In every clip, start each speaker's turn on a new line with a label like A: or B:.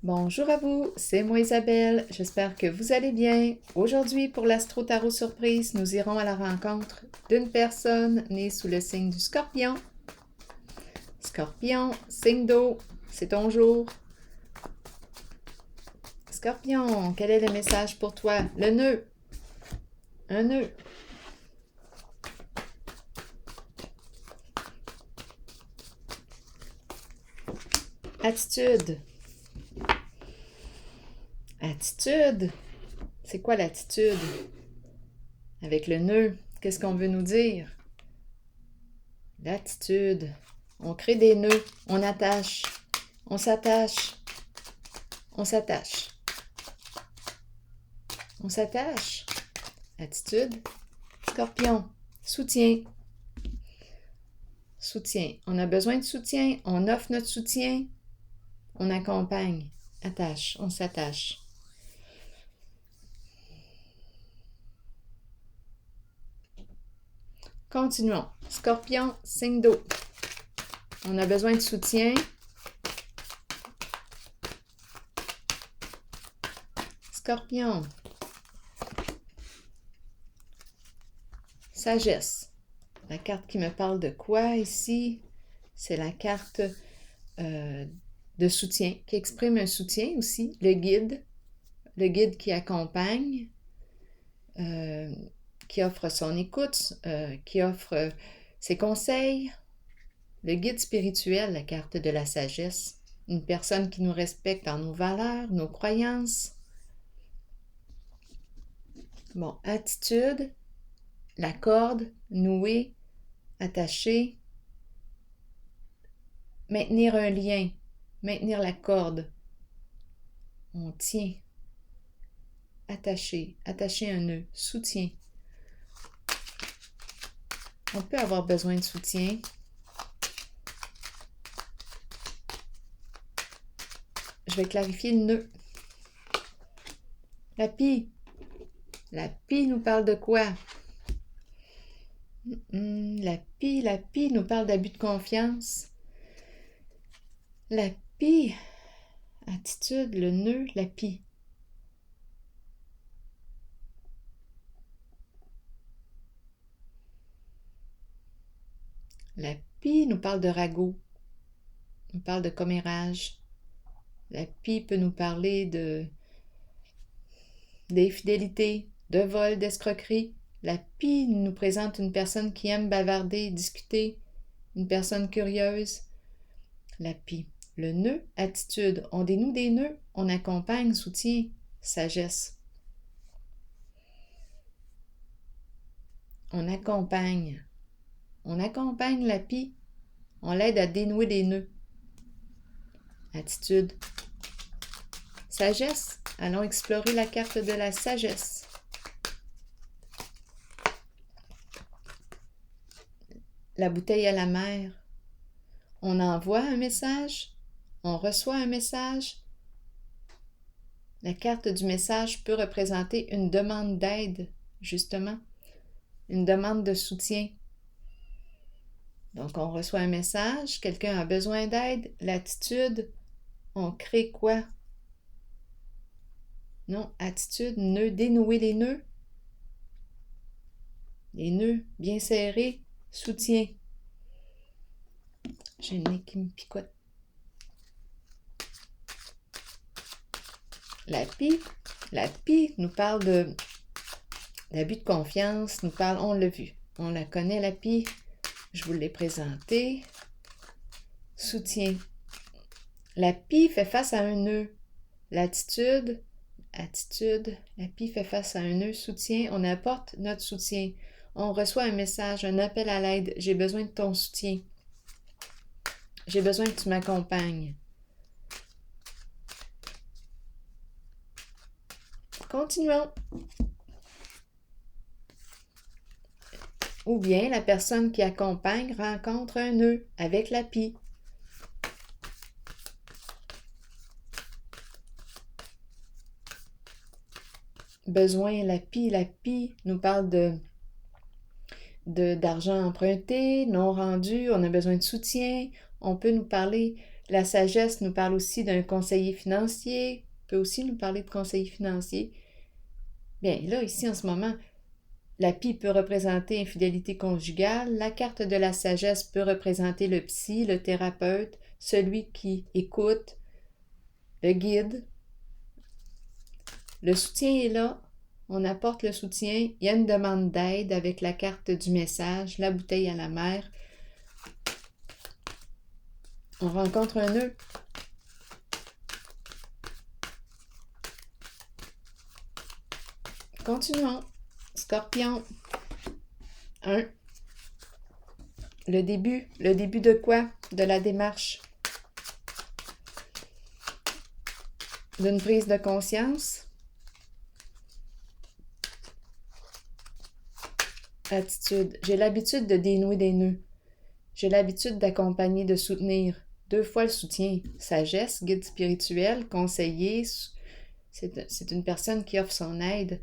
A: Bonjour à vous, c'est moi Isabelle, j'espère que vous allez bien. Aujourd'hui, pour l'Astro Tarot Surprise, nous irons à la rencontre d'une personne née sous le signe du Scorpion. Scorpion, signe d'eau, c'est ton jour. Scorpion, quel est le message pour toi? Le nœud. Un nœud. Attitude. Attitude. C'est quoi l'attitude? Avec le nœud, qu'est-ce qu'on veut nous dire? L'attitude. On crée des nœuds, on attache, on s'attache, on s'attache. On s'attache. Attitude. Scorpion. Soutien. Soutien. On a besoin de soutien. On offre notre soutien. On accompagne. Attache. On s'attache. Continuons. Scorpion, signe d'eau. On a besoin de soutien. Scorpion. Sagesse. La carte qui me parle de quoi ici? C'est la carte de soutien, qui exprime un soutien aussi. Le guide qui accompagne, qui offre son écoute, qui offre ses conseils. Le guide spirituel, la carte de la sagesse. Une personne qui nous respecte dans nos valeurs, nos croyances. Bon, attitude, la corde, nouée, attachée. Maintenir un lien, maintenir la corde. On tient. Attacher un nœud, soutien. On peut avoir besoin de soutien. Je vais clarifier le nœud. La pie. La pie nous parle de quoi? La pie nous parle d'abus de confiance. La pie. Attitude, le nœud, la pie. La pie nous parle de ragot, nous parle de commérage. La pie peut nous parler d'infidélité, de vol, d'escroquerie. La pie nous présente une personne qui aime bavarder, discuter, une personne curieuse. La pie. Le nœud, attitude. On dénoue des nœuds, on accompagne, soutient, sagesse. On accompagne. On accompagne la pie. On l'aide à dénouer des nœuds. Attitude. Sagesse. Allons explorer la carte de la sagesse. La bouteille à la mer. On envoie un message. On reçoit un message. La carte du message peut représenter une demande d'aide, justement. Une demande de soutien. Donc, on reçoit un message, quelqu'un a besoin d'aide, l'attitude, on crée quoi? Non, attitude, nœud, dénouer les nœuds. Les nœuds bien serrés, soutien. J'ai le nez qui me picote. La pie nous parle d'abus de confiance, nous parle, on l'a vu, on la connaît la pie, je vous l'ai présentée. Soutien. La pie fait face à un nœud. L'attitude, la pie fait face à un nœud, soutien, on apporte notre soutien. On reçoit un message, un appel à l'aide, j'ai besoin de ton soutien. J'ai besoin que tu m'accompagnes. Continuons. Ou bien la personne qui accompagne rencontre un nœud avec la pie. Besoin, la pie nous parle d'argent emprunté, non rendu, on a besoin de soutien. On peut nous parler La sagesse nous parle aussi d'un conseiller financier, peut aussi nous parler de conseiller financier. Bien, là, ici, en ce moment, la pie peut représenter infidélité conjugale. La carte de la sagesse peut représenter le psy, le thérapeute, celui qui écoute, le guide. Le soutien est là. On apporte le soutien. Il y a une demande d'aide avec la carte du message, la bouteille à la mer. On rencontre un nœud. Continuons. Scorpion. 1. Le début de quoi? De la démarche. D'une prise de conscience. Attitude. J'ai l'habitude de dénouer des nœuds. J'ai l'habitude d'accompagner, de soutenir. 2 fois le soutien. Sagesse, guide spirituel, conseiller. C'est une personne qui offre son aide,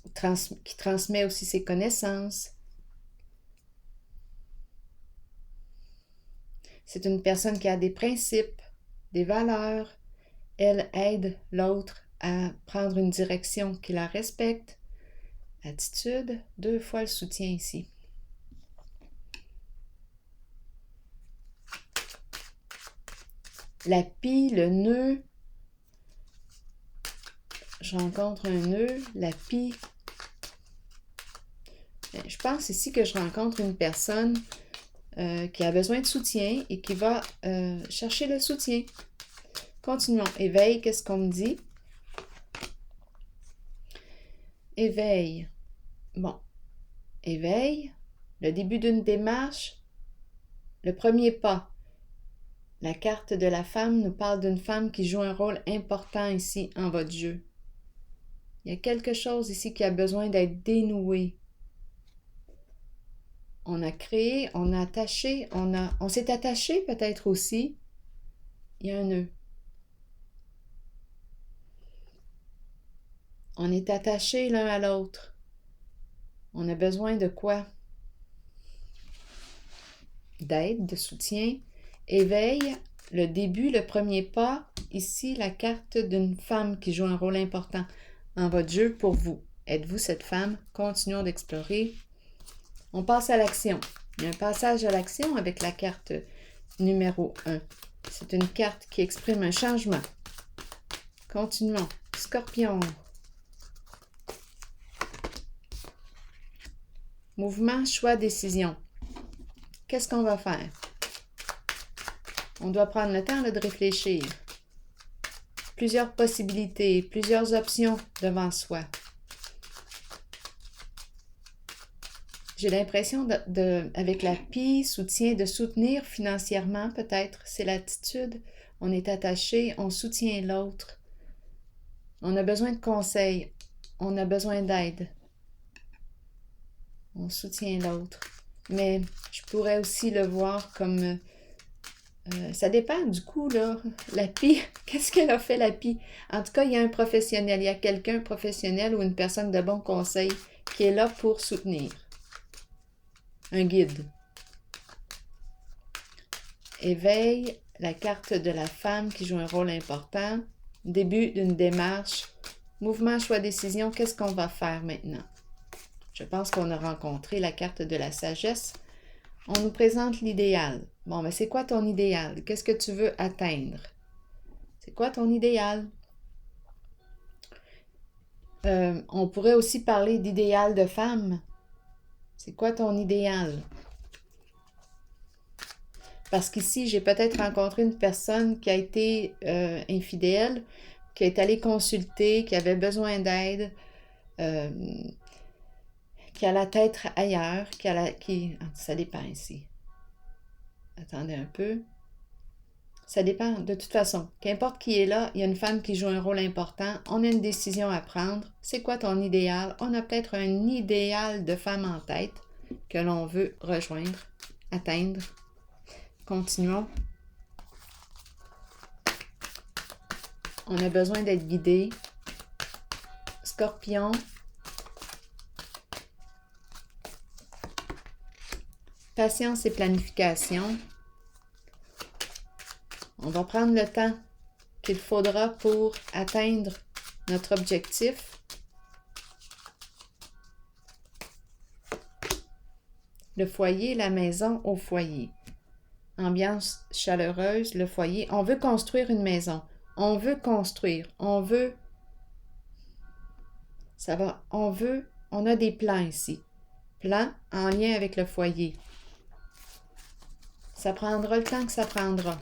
A: qui transmet aussi ses connaissances. C'est une personne qui a des principes, des valeurs. Elle aide l'autre à prendre une direction qui la respecte. Attitude, 2 fois le soutien ici. La pie, le nœud. Je rencontre un nœud, la pie. Je pense ici que je rencontre une personne qui a besoin de soutien et qui va chercher le soutien. Continuons. Éveil, qu'est-ce qu'on me dit? Éveil. Bon. Éveil, le début d'une démarche, le premier pas. La carte de la femme nous parle d'une femme qui joue un rôle important ici en votre jeu. Il y a quelque chose ici qui a besoin d'être dénoué. On a créé, on a attaché, on s'est attaché peut-être aussi. Il y a un nœud. On est attachés l'un à l'autre. On a besoin de quoi? D'aide, de soutien. Éveil, le début, le premier pas. Ici, la carte d'une femme qui joue un rôle important en votre jeu pour vous. Êtes-vous cette femme? Continuons d'explorer. On passe à l'action. Il y a un passage à l'action avec la carte numéro 1. C'est une carte qui exprime un changement. Continuons. Scorpion. Mouvement, choix, décision. Qu'est-ce qu'on va faire? On doit prendre le temps de réfléchir. Plusieurs possibilités, plusieurs options devant soi. J'ai l'impression avec la pie, soutien, de soutenir financièrement peut-être. C'est l'attitude. On est attaché, on soutient l'autre. On a besoin de conseils. On a besoin d'aide. On soutient l'autre. Mais je pourrais aussi le voir comme... ça dépend du coup, là. La pie, qu'est-ce qu'elle a fait, la pie? En tout cas, il y a un professionnel. Il y a quelqu'un professionnel ou une personne de bon conseil qui est là pour soutenir. Un guide. Éveil, la carte de la femme qui joue un rôle important. Début d'une démarche. Mouvement, choix, décision. Qu'est-ce qu'on va faire maintenant? Je pense qu'on a rencontré la carte de la sagesse. On nous présente l'idéal. Bon, mais c'est quoi ton idéal? Qu'est-ce que tu veux atteindre? C'est quoi ton idéal? On pourrait aussi parler d'idéal de femme. C'est quoi ton idéal? Parce qu'ici, j'ai peut-être rencontré une personne qui a été infidèle, qui est allée consulter, qui avait besoin d'aide, qui a la tête ailleurs, ça dépend ici. Attendez un peu. Ça dépend, de toute façon. Qu'importe qui est là, il y a une femme qui joue un rôle important. On a une décision à prendre. C'est quoi ton idéal? On a peut-être un idéal de femme en tête que l'on veut rejoindre, atteindre. Continuons. On a besoin d'être guidé. Scorpion. Patience et planification. On va prendre le temps qu'il faudra pour atteindre notre objectif. Le foyer, la maison au foyer. Ambiance chaleureuse, le foyer. On veut construire une maison. On veut construire. On veut... Ça va. On veut... On a des plans ici. Plans en lien avec le foyer. Ça prendra le temps que ça prendra.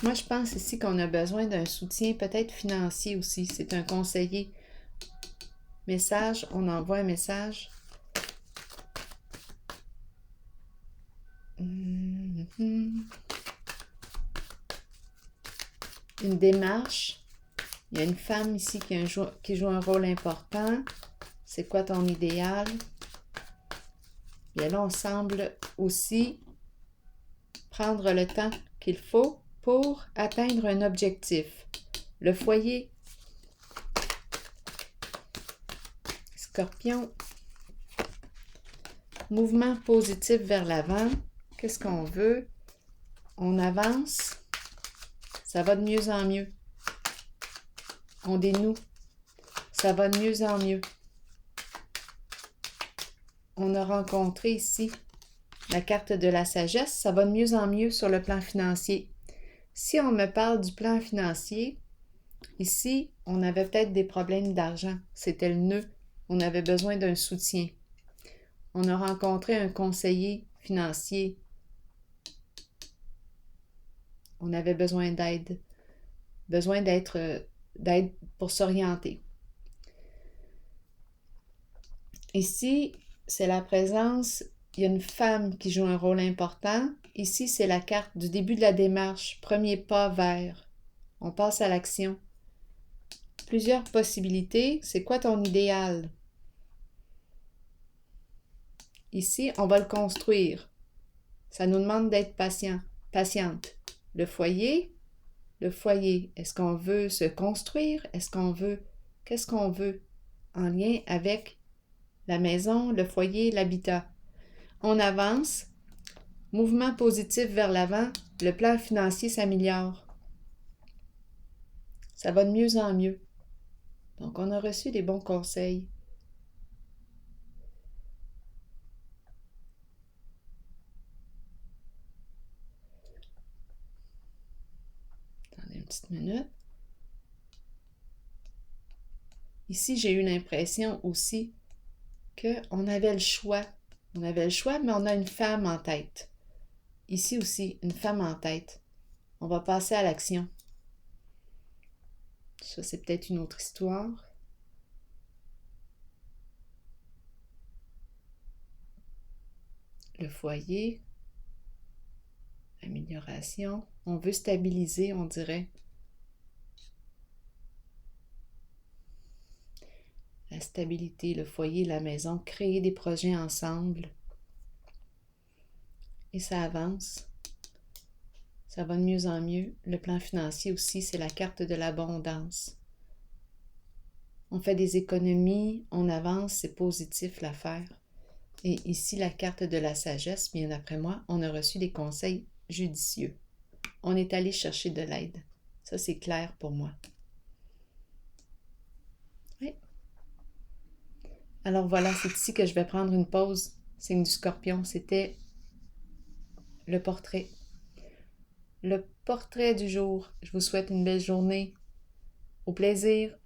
A: Moi, je pense ici qu'on a besoin d'un soutien peut-être financier aussi. C'est un conseiller. Message, on envoie un message. Une démarche. Il y a une femme ici qui joue un rôle important. C'est quoi ton idéal? Bien là, on semble aussi prendre le temps qu'il faut pour atteindre un objectif. Le foyer. Scorpion. Mouvement positif vers l'avant. Qu'est-ce qu'on veut? On avance. Ça va de mieux en mieux. On dénoue. Ça va de mieux en mieux. On a rencontré ici la carte de la sagesse. Ça va de mieux en mieux sur le plan financier. Si on me parle du plan financier, ici, on avait peut-être des problèmes d'argent. C'était le nœud. On avait besoin d'un soutien. On a rencontré un conseiller financier. On avait besoin d'aide. Besoin d'aide pour s'orienter. Ici, c'est la présence, il y a une femme qui joue un rôle important. Ici, c'est la carte du début de la démarche, premier pas vers. On passe à l'action. Plusieurs possibilités. C'est quoi ton idéal? Ici, on va le construire. Ça nous demande d'être patiente. Le foyer, est-ce qu'on veut se construire? Qu'est-ce qu'on veut en lien avec la maison, le foyer, l'habitat? On avance. Mouvement positif vers l'avant. Le plan financier s'améliore. Ça va de mieux en mieux. Donc, on a reçu des bons conseils. Attendez une petite minute. Ici, j'ai eu l'impression aussi qu'on avait le choix. On avait le choix, mais on a une femme en tête. Ici aussi, une femme en tête. On va passer à l'action. Ça, c'est peut-être une autre histoire. Le foyer. Amélioration. On veut stabiliser, on dirait. La stabilité, le foyer, la maison. Créer des projets ensemble. Et ça avance. Ça va de mieux en mieux. Le plan financier aussi, c'est la carte de l'abondance. On fait des économies, on avance, c'est positif l'affaire. Et ici, la carte de la sagesse, bien après moi, on a reçu des conseils judicieux. On est allé chercher de l'aide. Ça, c'est clair pour moi. Oui. Alors voilà, c'est ici que je vais prendre une pause. Signe du Scorpion, c'était le portrait. Le portrait du jour. Je vous souhaite une belle journée. Au plaisir.